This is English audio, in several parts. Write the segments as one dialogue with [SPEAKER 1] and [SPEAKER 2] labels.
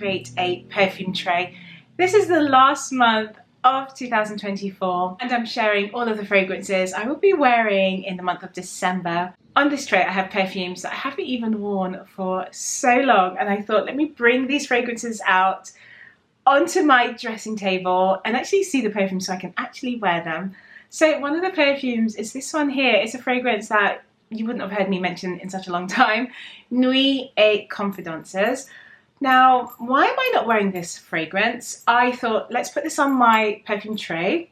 [SPEAKER 1] create a perfume tray. This is the last month of 2024 and I'm sharing all of the fragrances I will be wearing in the month of December. On this tray I have perfumes that I haven't even worn for so long, and I thought let me bring these fragrances out onto my dressing table and actually see the perfumes so I can actually wear them. So one of the perfumes is this one here. It's a fragrance that you wouldn't have heard me mention in such a long time. Nuit et Confidences. Now, why am I not wearing this fragrance? I thought, let's put this on my perfume tray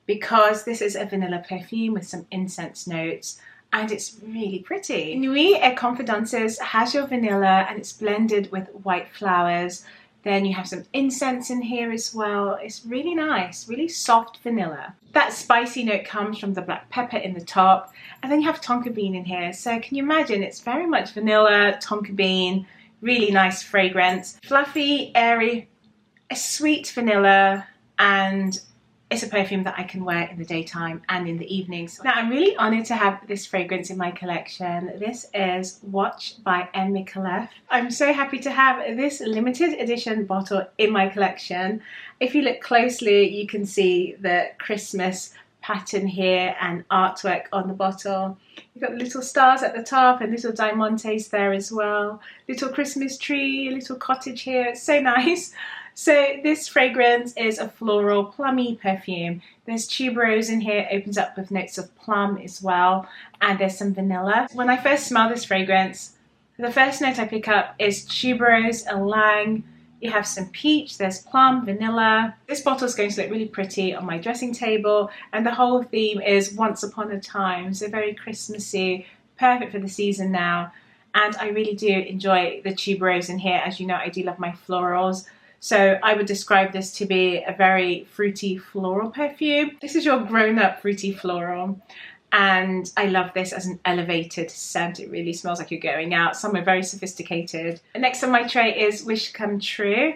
[SPEAKER 1] because this is a vanilla perfume with some incense notes and it's really pretty. Nuit et Confidences has your vanilla and it's blended with white flowers. Then you have some incense in here as well. It's really nice, really soft vanilla. That spicy note comes from the black pepper in the top. And then you have tonka bean in here. So can you imagine? It's very much vanilla, tonka bean, really nice fragrance. Fluffy, airy, a sweet vanilla, and it's a perfume that I can wear in the daytime and in the evenings. Now I'm really honoured to have this fragrance in my collection. This is Watch by M.MICALLEF. I'm so happy to have this limited edition bottle in my collection. If you look closely you can see the Christmas pattern here and artwork on the bottle. You've got little stars at the top and little diamantes there as well. Little Christmas tree, a little cottage here. It's so nice. So this fragrance is a floral plummy perfume. There's tuberose in here, opens up with notes of plum as well, and there's some vanilla. When I first smell this fragrance, the first note I pick up is tuberose, ylang. You have some peach, there's plum, vanilla. This bottle is going to look really pretty on my dressing table, and the whole theme is once upon a time, so very Christmassy, perfect for the season now. And I really do enjoy the tuberose in here. As you know, I do love my florals. So I would describe this to be a very fruity floral perfume. This is your grown-up fruity floral. And I love this as an elevated scent. It really smells like you're going out somewhere very sophisticated. Next on my tray is Wish Come True.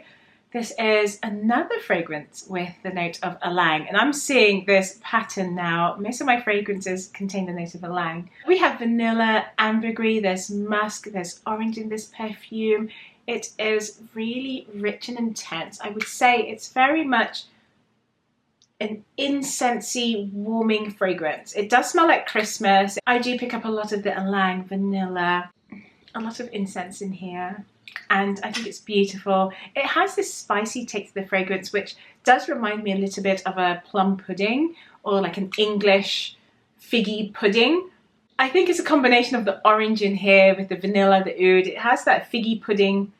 [SPEAKER 1] This is another fragrance with the note of ylang. And I'm seeing this pattern now. Most of my fragrances contain the note of ylang. We have vanilla, ambergris, there's musk, there's orange in this perfume. It is really rich and intense. I would say it's very much an incensey, warming fragrance. It does smell like Christmas. I do pick up a lot of the ylang, vanilla, a lot of incense in here, and I think it's beautiful. It has this spicy taste to the fragrance, which does remind me a little bit of a plum pudding or like an English figgy pudding. I think it's a combination of the orange in here with the vanilla, the oud. It has that figgy pudding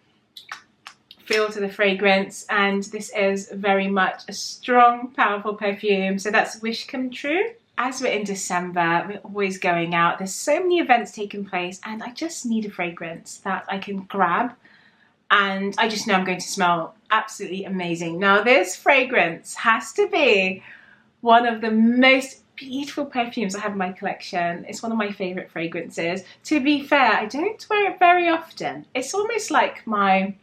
[SPEAKER 1] feel to the fragrance, and this is very much a strong, powerful perfume. So that's Wish Come True. As we're in December, we're always going out. There's so many events taking place, and I just need a fragrance that I can grab, and I just know I'm going to smell absolutely amazing. Now, this fragrance has to be one of the most beautiful perfumes I have in my collection. It's one of my favourite fragrances. To be fair, I don't wear it very often. It's almost like my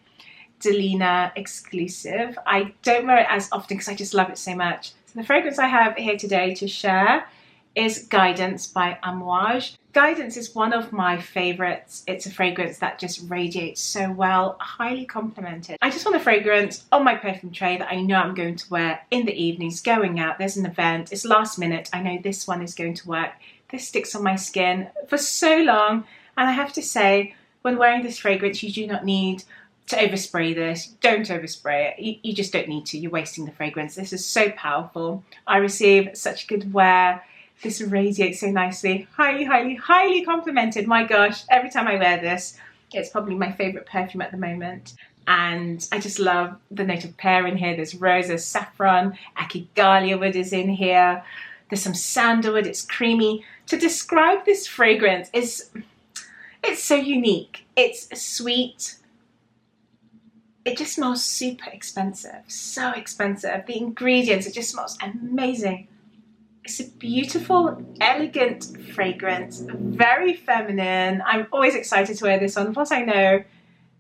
[SPEAKER 1] Delina exclusive. I don't wear it as often because I just love it so much. So the fragrance I have here today to share is Guidance by Amouage. Guidance is one of my favourites. It's a fragrance that just radiates so well, highly complimented. I just want a fragrance on my perfume tray that I know I'm going to wear in the evenings, going out, there's an event, it's last minute, I know this one is going to work. This sticks on my skin for so long, and I have to say, when wearing this fragrance, you do not need to overspray this. Don't overspray it. You just don't need to. You're wasting the fragrance. This is so powerful. I receive such good wear. This radiates so nicely. Highly, highly, highly complimented. My gosh, every time I wear this, it's probably my favourite perfume at the moment. And I just love the note of pear in here. There's rose, there's saffron, Achigalia wood is in here. There's some sandalwood, it's creamy. To describe this fragrance it's so unique. It's sweet. It just smells super expensive, so expensive. The ingredients, it just smells amazing. It's a beautiful, elegant fragrance, very feminine. I'm always excited to wear this on. Plus I know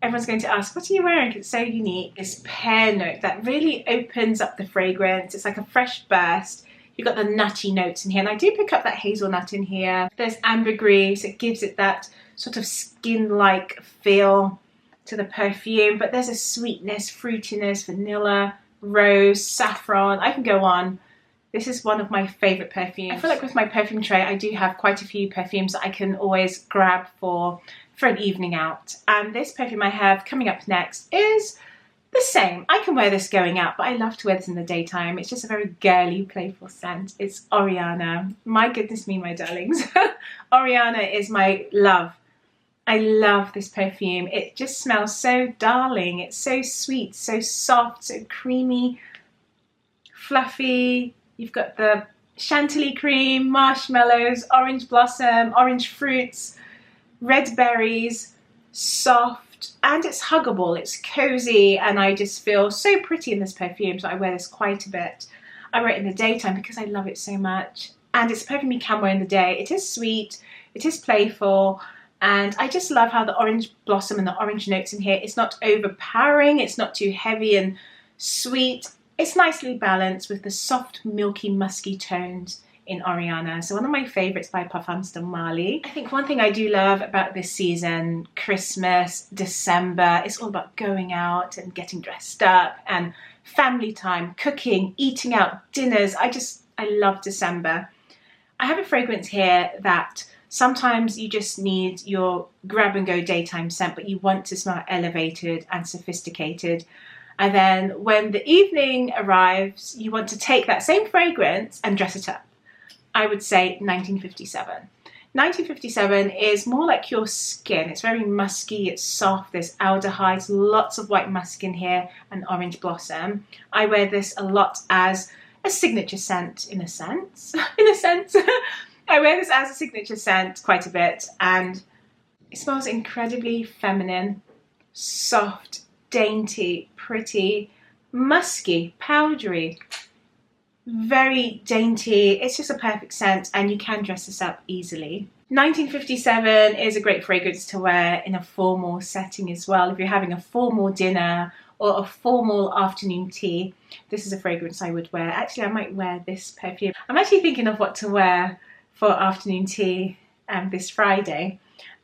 [SPEAKER 1] everyone's going to ask, what are you wearing? It's so unique. This pear note that really opens up the fragrance. It's like a fresh burst. You've got the nutty notes in here, and I do pick up that hazelnut in here. There's ambergris, so it gives it that sort of skin-like feel. to the perfume, but there's a sweetness, fruitiness, vanilla, rose, saffron. I can go on. This is one of my favourite perfumes. I feel like with my perfume tray, I do have quite a few perfumes that I can always grab for an evening out. And this perfume I have coming up next is the same. I can wear this going out, but I love to wear this in the daytime. It's just a very girly, playful scent. It's Oriana. My goodness me, my darlings. Oriana is my love. I love this perfume. It just smells so darling. It's so sweet, so soft, so creamy, fluffy. You've got the chantilly cream, marshmallows, orange blossom, orange fruits, red berries, soft, and it's huggable, it's cozy, and I just feel so pretty in this perfume, so I wear this quite a bit. I wear it in the daytime because I love it so much, and it's a perfume you can wear in the day. It is sweet, it is playful, and I just love how the orange blossom and the orange notes in here, it's not overpowering, it's not too heavy and sweet. It's nicely balanced with the soft, milky, musky tones in Oriana. So one of my favourites by Perfumes de Marly. I think one thing I do love about this season, Christmas, December, it's all about going out and getting dressed up and family time, cooking, eating out, dinners. I love December. I have a fragrance here that sometimes you just need your grab and go daytime scent, but you want to smell elevated and sophisticated. And then when the evening arrives, you want to take that same fragrance and dress it up. I would say 1957. 1957 is more like your skin. It's very musky, it's soft, there's aldehydes, lots of white musk in here, and orange blossom. I wear this a lot as a signature scent, in a sense. I wear this as a signature scent quite a bit, and it smells incredibly feminine, soft, dainty, pretty, musky, powdery, very dainty. It's just a perfect scent, and you can dress this up easily. 1957 is a great fragrance to wear in a formal setting as well. If you're having a formal dinner or a formal afternoon tea, this is a fragrance I would wear. Actually, I might wear this perfume. I'm actually thinking of what to wear for afternoon tea this Friday.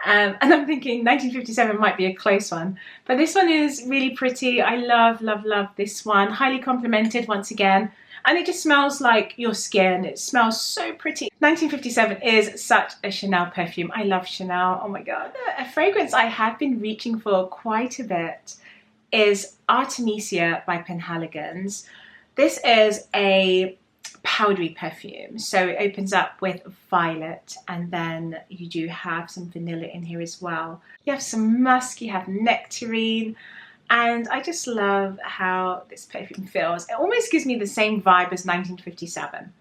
[SPEAKER 1] And I'm thinking 1957 might be a close one. But this one is really pretty. I love, love, love this one. Highly complimented once again. And it just smells like your skin. It smells so pretty. 1957 is such a Chanel perfume. I love Chanel. Oh my God. A fragrance I have been reaching for quite a bit is Artemisia by Penhaligon's. This is a powdery perfume, so it opens up with violet, and then you do have some vanilla in here as well. You have some musk, you have nectarine, and I just love how this perfume feels. It almost gives me the same vibe as 1957.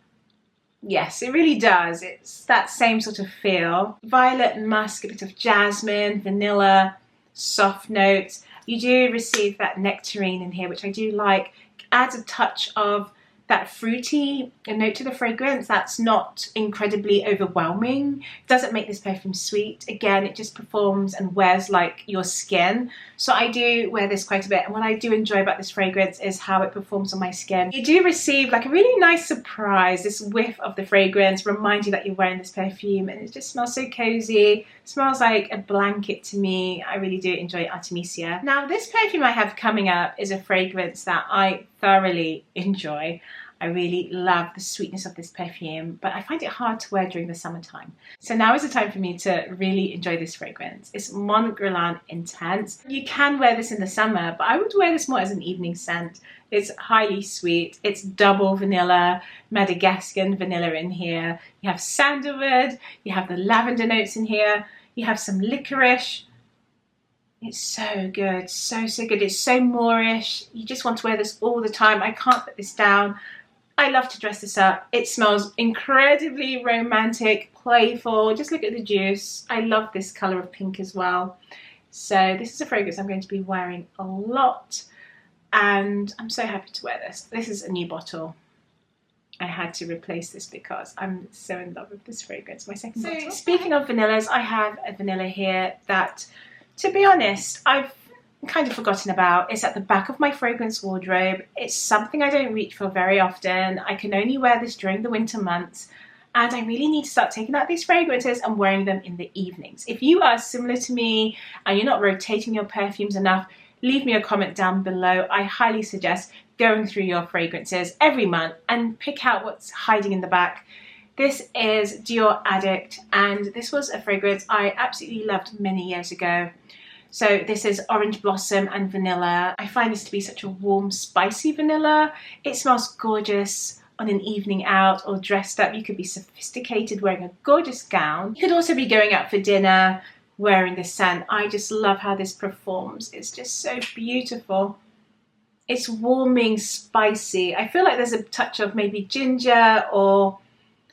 [SPEAKER 1] Yes, it really does. It's that same sort of feel. Violet, musk, a bit of jasmine, vanilla, soft notes. You do receive that nectarine in here, which I do like. It adds a touch of that fruity note to the fragrance that's not incredibly overwhelming. It doesn't make this perfume sweet. Again, it just performs and wears like your skin. So I do wear this quite a bit, and what I do enjoy about this fragrance is how it performs on my skin. You do receive like a really nice surprise. This whiff of the fragrance reminds you that you're wearing this perfume, and it just smells so cozy. It smells like a blanket to me. I really do enjoy Artemisia. Now, this perfume I have coming up is a fragrance that I thoroughly enjoy. I really love the sweetness of this perfume, but I find it hard to wear during the summertime. So now is the time for me to really enjoy this fragrance. It's Mon Guerlain Intense. You can wear this in the summer, but I would wear this more as an evening scent. It's highly sweet. It's double vanilla, Madagascan vanilla in here. You have sandalwood, you have the lavender notes in here, you have some licorice. It's so good, so good. It's so Moorish. You just want to wear this all the time. I can't put this down. I love to dress this up. It smells incredibly romantic, playful. Just look at the juice. I love this colour of pink as well. So this is a fragrance I'm going to be wearing a lot, and I'm so happy to wear this. This is a new bottle. I had to replace this because I'm so in love with this fragrance. My second bottle. Speaking of vanillas, I have a vanilla here that, to be honest, I've kind of forgotten about. It's at the back of my fragrance wardrobe. It's something I don't reach for very often. I can only wear this during the winter months, and I really need to start taking out these fragrances and wearing them in the evenings. If you are similar to me and you're not rotating your perfumes enough, leave me a comment down below. I highly suggest going through your fragrances every month and pick out what's hiding in the back. This is Dior Addict, and this was a fragrance I absolutely loved many years ago. So this is orange blossom and vanilla. I find this to be such a warm, spicy vanilla. It smells gorgeous on an evening out or dressed up. You could be sophisticated wearing a gorgeous gown. You could also be going out for dinner wearing this scent. I just love how this performs. It's just so beautiful. It's warming, spicy. I feel like there's a touch of maybe ginger or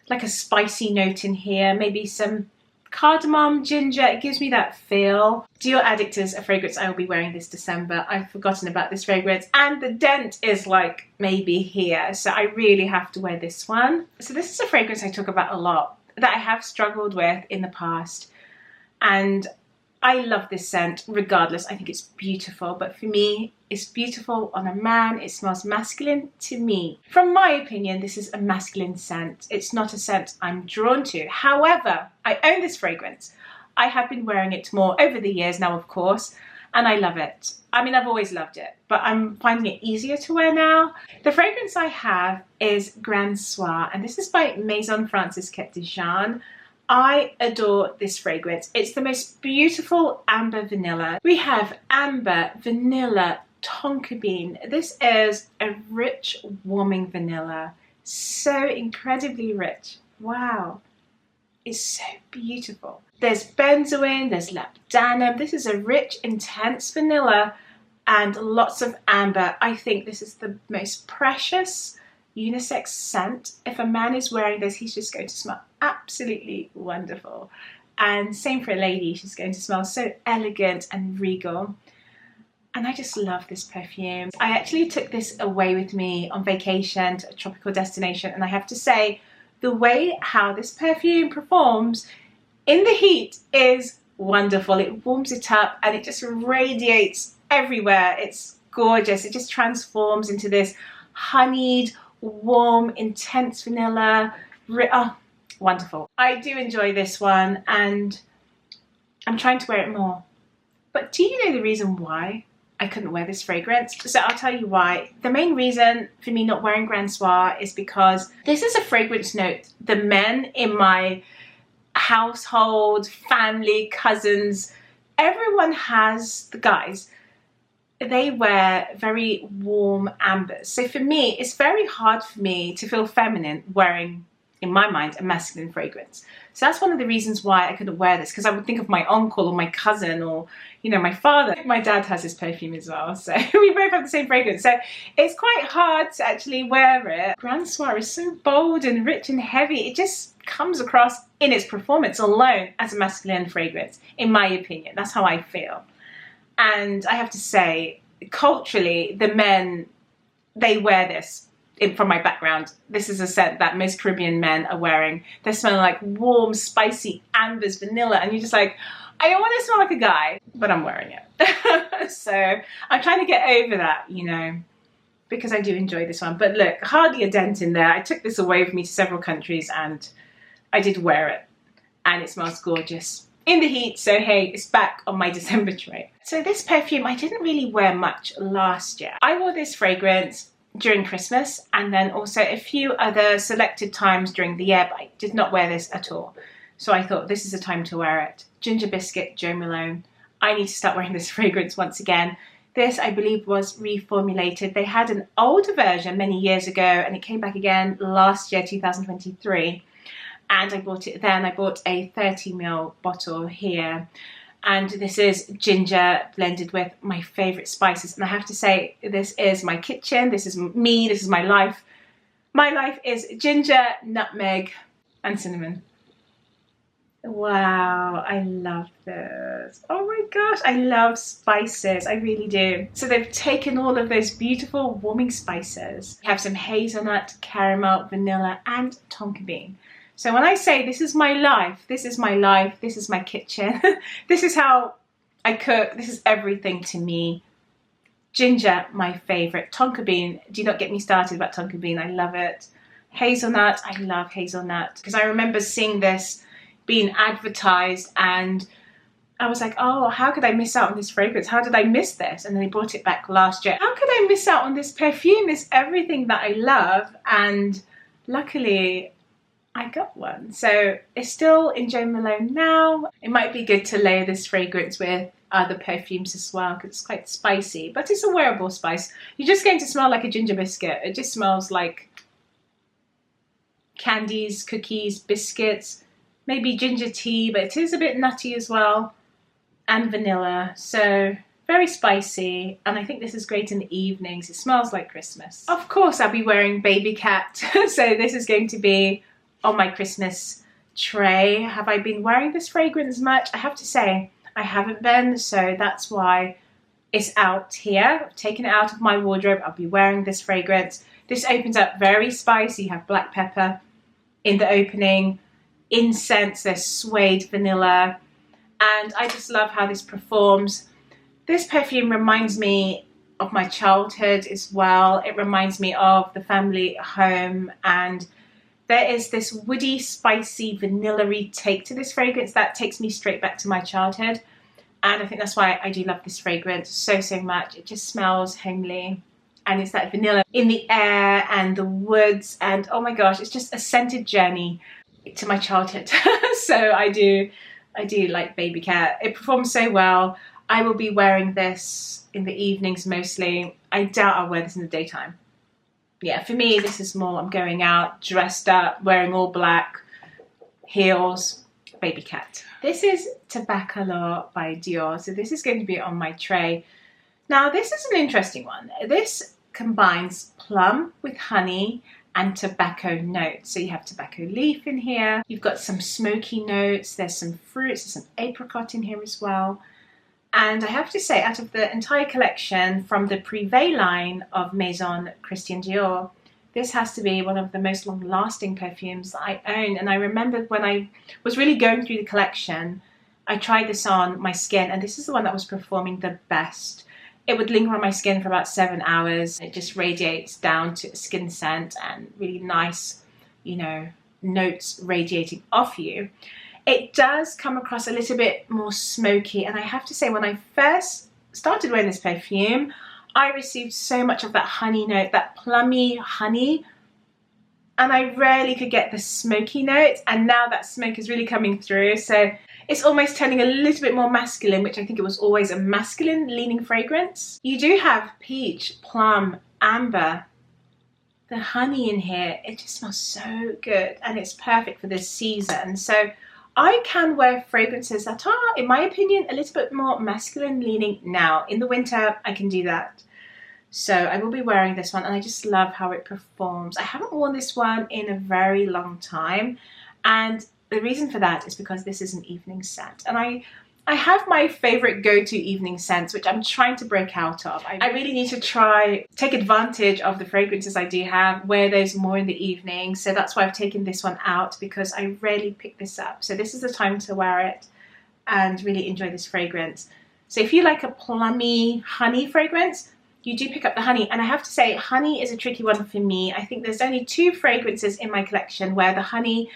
[SPEAKER 1] like a spicy note in here, maybe some cardamom, ginger. It gives me that feel. Dior Addict is a fragrance I will be wearing this December. I've forgotten about this fragrance, and the dent is like maybe here, so I really have to wear this one. So this is a fragrance I talk about a lot that I have struggled with in the past, and I love this scent regardless. I think it's beautiful, but for me, it's beautiful on a man. It smells masculine to me. From my opinion, this is a masculine scent. It's not a scent I'm drawn to. However, I own this fragrance. I have been wearing it more over the years now, of course, and I love it. I mean, I've always loved it, but I'm finding it easier to wear now. The fragrance I have is Grand Soir, and this is by Maison Francis Cap de Jeanne. I adore this fragrance. It's the most beautiful amber vanilla. We have amber, vanilla, tonka bean. This is a rich, warming vanilla. So incredibly rich. Wow. It's so beautiful. There's benzoin, there's labdanum. This is a rich, intense vanilla and lots of amber. I think this is the most precious unisex scent. If a man is wearing this, he's just going to smell absolutely wonderful. And same for a lady, she's going to smell so elegant and regal. And I just love this perfume. I actually took this away with me on vacation to a tropical destination, and I have to say, the way how this perfume performs in the heat is wonderful. It warms it up and it just radiates everywhere. It's gorgeous. It just transforms into this honeyed, warm, intense vanilla. Oh, wonderful. I do enjoy this one, and I'm trying to wear it more. But do you know the reason why I couldn't wear this fragrance? So I'll tell you why. The main reason for me not wearing Grand Soir is because this is a fragrance note the men in my household, family, cousins, everyone has, the guys, they wear very warm ambers. So for me, it's very hard for me to feel feminine wearing, in my mind, a masculine fragrance. So that's one of the reasons why I couldn't wear this, because I would think of my uncle or my cousin or, you know, my father. My dad has this perfume as well, so we both have the same fragrance. So it's quite hard to actually wear it. Grand Soir is so bold and rich and heavy. It just comes across in its performance alone as a masculine fragrance, in my opinion. That's how I feel. And I have to say, culturally, the men, they wear this. From my background, this is a scent that most Caribbean men are wearing. They're smelling like warm, spicy ambers, vanilla, and you're just like, I don't want to smell like a guy, but I'm wearing it. So I'm trying to get over that, you know, because I do enjoy this one. But look, hardly a dent in there. I took this away with me to several countries and I did wear it, and it smells gorgeous in the heat. So hey, it's back on my December tray. So this perfume I didn't really wear much last year. I wore this fragrance during Christmas and then also a few other selected times during the year, but I did not wear this at all. So I thought this is a time to wear it. Ginger Biscuit, Jo Malone. I need to start wearing this fragrance once again. This, I believe, was reformulated. They had an older version many years ago and it came back again last year, 2023. And I bought it then. I bought a 30ml bottle here. And this is ginger blended with my favourite spices. And I have to say, this is my kitchen. This is me. This is my life. My life is ginger, nutmeg, and cinnamon. Wow, I love this. Oh my gosh, I love spices. I really do. So they've taken all of those beautiful warming spices. We have some hazelnut, caramel, vanilla, and tonka bean. So when I say this is my life, this is my life, this is my kitchen, this is how I cook, this is everything to me. Ginger, my favourite. Tonka bean, do not get me started about tonka bean, I love it. Hazelnut, I love hazelnut because I remember seeing this being advertised and I was like, oh, how could I miss out on this fragrance? How did I miss this? And then they brought it back last year. How could I miss out on this perfume? It's everything that I love. And luckily, I got one. So it's still in Jo Malone now. It might be good to layer this fragrance with other perfumes as well because it's quite spicy, but it's a wearable spice. You're just going to smell like a ginger biscuit. It just smells like candies, cookies, biscuits, maybe ginger tea, but it is a bit nutty as well. And vanilla, so very spicy, and I think this is great in the evenings. It smells like Christmas. Of course I'll be wearing Baby Cat, so this is going to be on my Christmas tray. Have I been wearing this fragrance much? I have to say I haven't been, so that's why it's out here. I've taken it out of my wardrobe. I'll be wearing this fragrance. This opens up very spicy. You have black pepper in the opening, incense, there's suede vanilla, and I just love how this performs. This perfume reminds me of my childhood as well. It reminds me of the family home, and there is this woody, spicy, vanilla-y take to this fragrance that takes me straight back to my childhood. And I think that's why I do love this fragrance so much. It just smells homely, and it's that vanilla in the air and the woods, and oh my gosh, it's just a scented journey to my childhood. So I do like Baby Cat. It performs so well. I will be wearing this in the evenings mostly. I doubt I'll wear this in the daytime. Yeah, for me, this is more I'm going out, dressed up, wearing all black, heels, Baby Cat. This is Tobacolor by Dior. So this is going to be on my tray. Now, this is an interesting one. This combines plum with honey and tobacco notes. So you have tobacco leaf in here. You've got some smoky notes. There's some fruits. There's some apricot in here as well. And I have to say, out of the entire collection from the Privé line of Maison Christian Dior, this has to be one of the most long-lasting perfumes that I own. And I remembered when I was really going through the collection, I tried this on my skin, and this is the one that was performing the best. It would linger on my skin for about 7 hours. It just radiates down to a skin scent and really nice, you know, notes radiating off you. It does come across a little bit more smoky, and I have to say, when I first started wearing this perfume, I received so much of that honey note, that plummy honey, and I rarely could get the smoky note, and now that smoke is really coming through. So it's almost turning a little bit more masculine, which I think it was always a masculine leaning fragrance. You do have peach, plum, amber. The honey in here, it just smells so good, and it's perfect for this season. So I can wear fragrances that are, in my opinion, a little bit more masculine leaning now. In the winter, I can do that. So I will be wearing this one, and I just love how it performs. I haven't worn this one in a very long time, and the reason for that is because this is an evening scent. And I have my favorite go-to evening scents, which I'm trying to break out of. I really need to take advantage of the fragrances I do have, wear those more in the evening. So that's why I've taken this one out, because I rarely pick this up. So this is the time to wear it and really enjoy this fragrance. So if you like a plummy honey fragrance, you do pick up the honey. And I have to say, honey is a tricky one for me. I think there's only 2 fragrances in my collection where the honey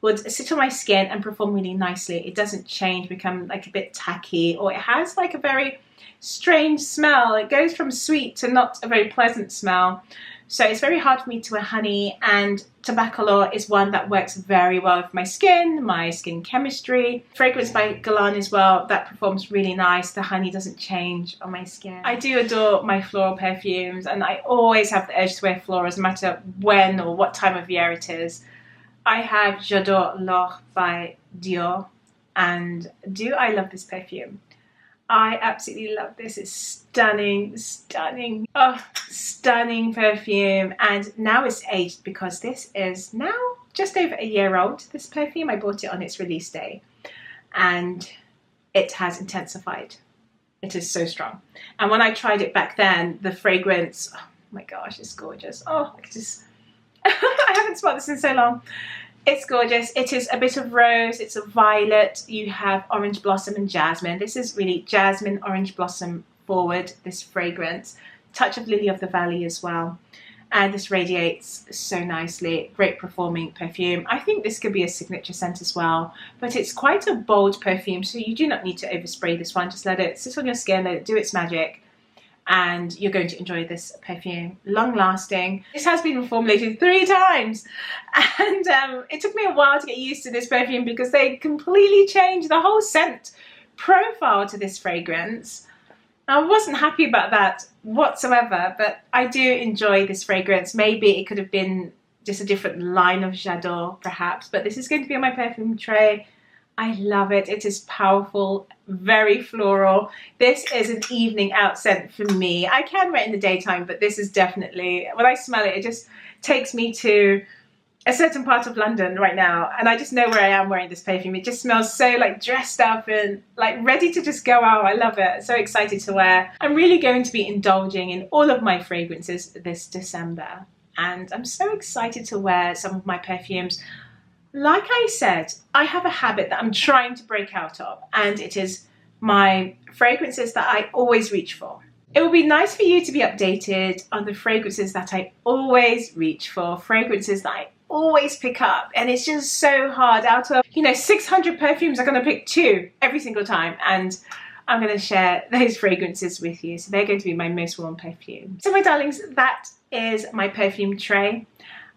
[SPEAKER 1] would sit on my skin and perform really nicely. It doesn't change, become like a bit tacky, or it has like a very strange smell. It goes from sweet to not a very pleasant smell. So it's very hard for me to wear honey, and Tobacolor is one that works very well with my skin chemistry. Fragrance by Guerlain as well, that performs really nice. The honey doesn't change on my skin. I do adore my floral perfumes, and I always have the urge to wear florals no matter when or what time of year it is. I have J'adore l'or by Dior, and do I love this perfume? I absolutely love this. It's stunning, stunning. Oh, stunning perfume. And now it's aged, because this is now just over a year old. This perfume, I bought it on its release day, and it has intensified. It is so strong. And when I tried it back then, the fragrance, oh my gosh, it's gorgeous. Oh, I just I haven't smelled this in so long. It's gorgeous. It is a bit of rose, it's a violet, you have orange blossom and jasmine. This is really jasmine, orange blossom forward, this fragrance. Touch of lily of the valley as well. and this radiates so nicely. Great performing perfume. I think this could be a signature scent as well, but it's quite a bold perfume, so you do not need to overspray this one. Just let it sit on your skin, let it do its magic, and you're going to enjoy this perfume. Long lasting. This has been reformulated 3 times, and it took me a while to get used to this perfume because they completely changed the whole scent profile to this fragrance. I wasn't happy about that whatsoever, but I do enjoy this fragrance. Maybe it could have been just a different line of J'adore perhaps, but this is going to be on my perfume tray. I love it. It is powerful, very floral. This is an evening out scent for me. I can wear it in the daytime, but this is definitely, when I smell it, it just takes me to a certain part of London right now, and I just know where I am wearing this perfume. It just smells so like dressed up and like ready to just go out. I love it. So excited to wear. I'm really going to be indulging in all of my fragrances this December, and I'm so excited to wear some of my perfumes. Like I said, I have a habit that I'm trying to break out of, and it is my fragrances that I always reach for. It would be nice for you to be updated on the fragrances that I always reach for, fragrances that I always pick up, and it's just so hard. Out of 600 perfumes, I'm going to pick 2 every single time, and I'm going to share those fragrances with you. So they're going to be my most worn perfume. So my darlings, that is my perfume tray.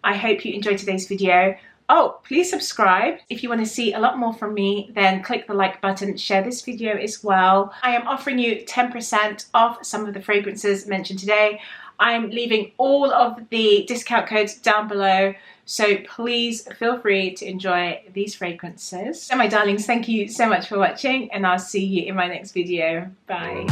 [SPEAKER 1] I hope you enjoyed today's video. Oh, please subscribe. If you want to see a lot more from me, then click the like button, share this video as well. I am offering you 10% off some of the fragrances mentioned today. I'm leaving all of the discount codes down below, so please feel free to enjoy these fragrances. So my darlings, thank you so much for watching, and I'll see you in my next video. Bye.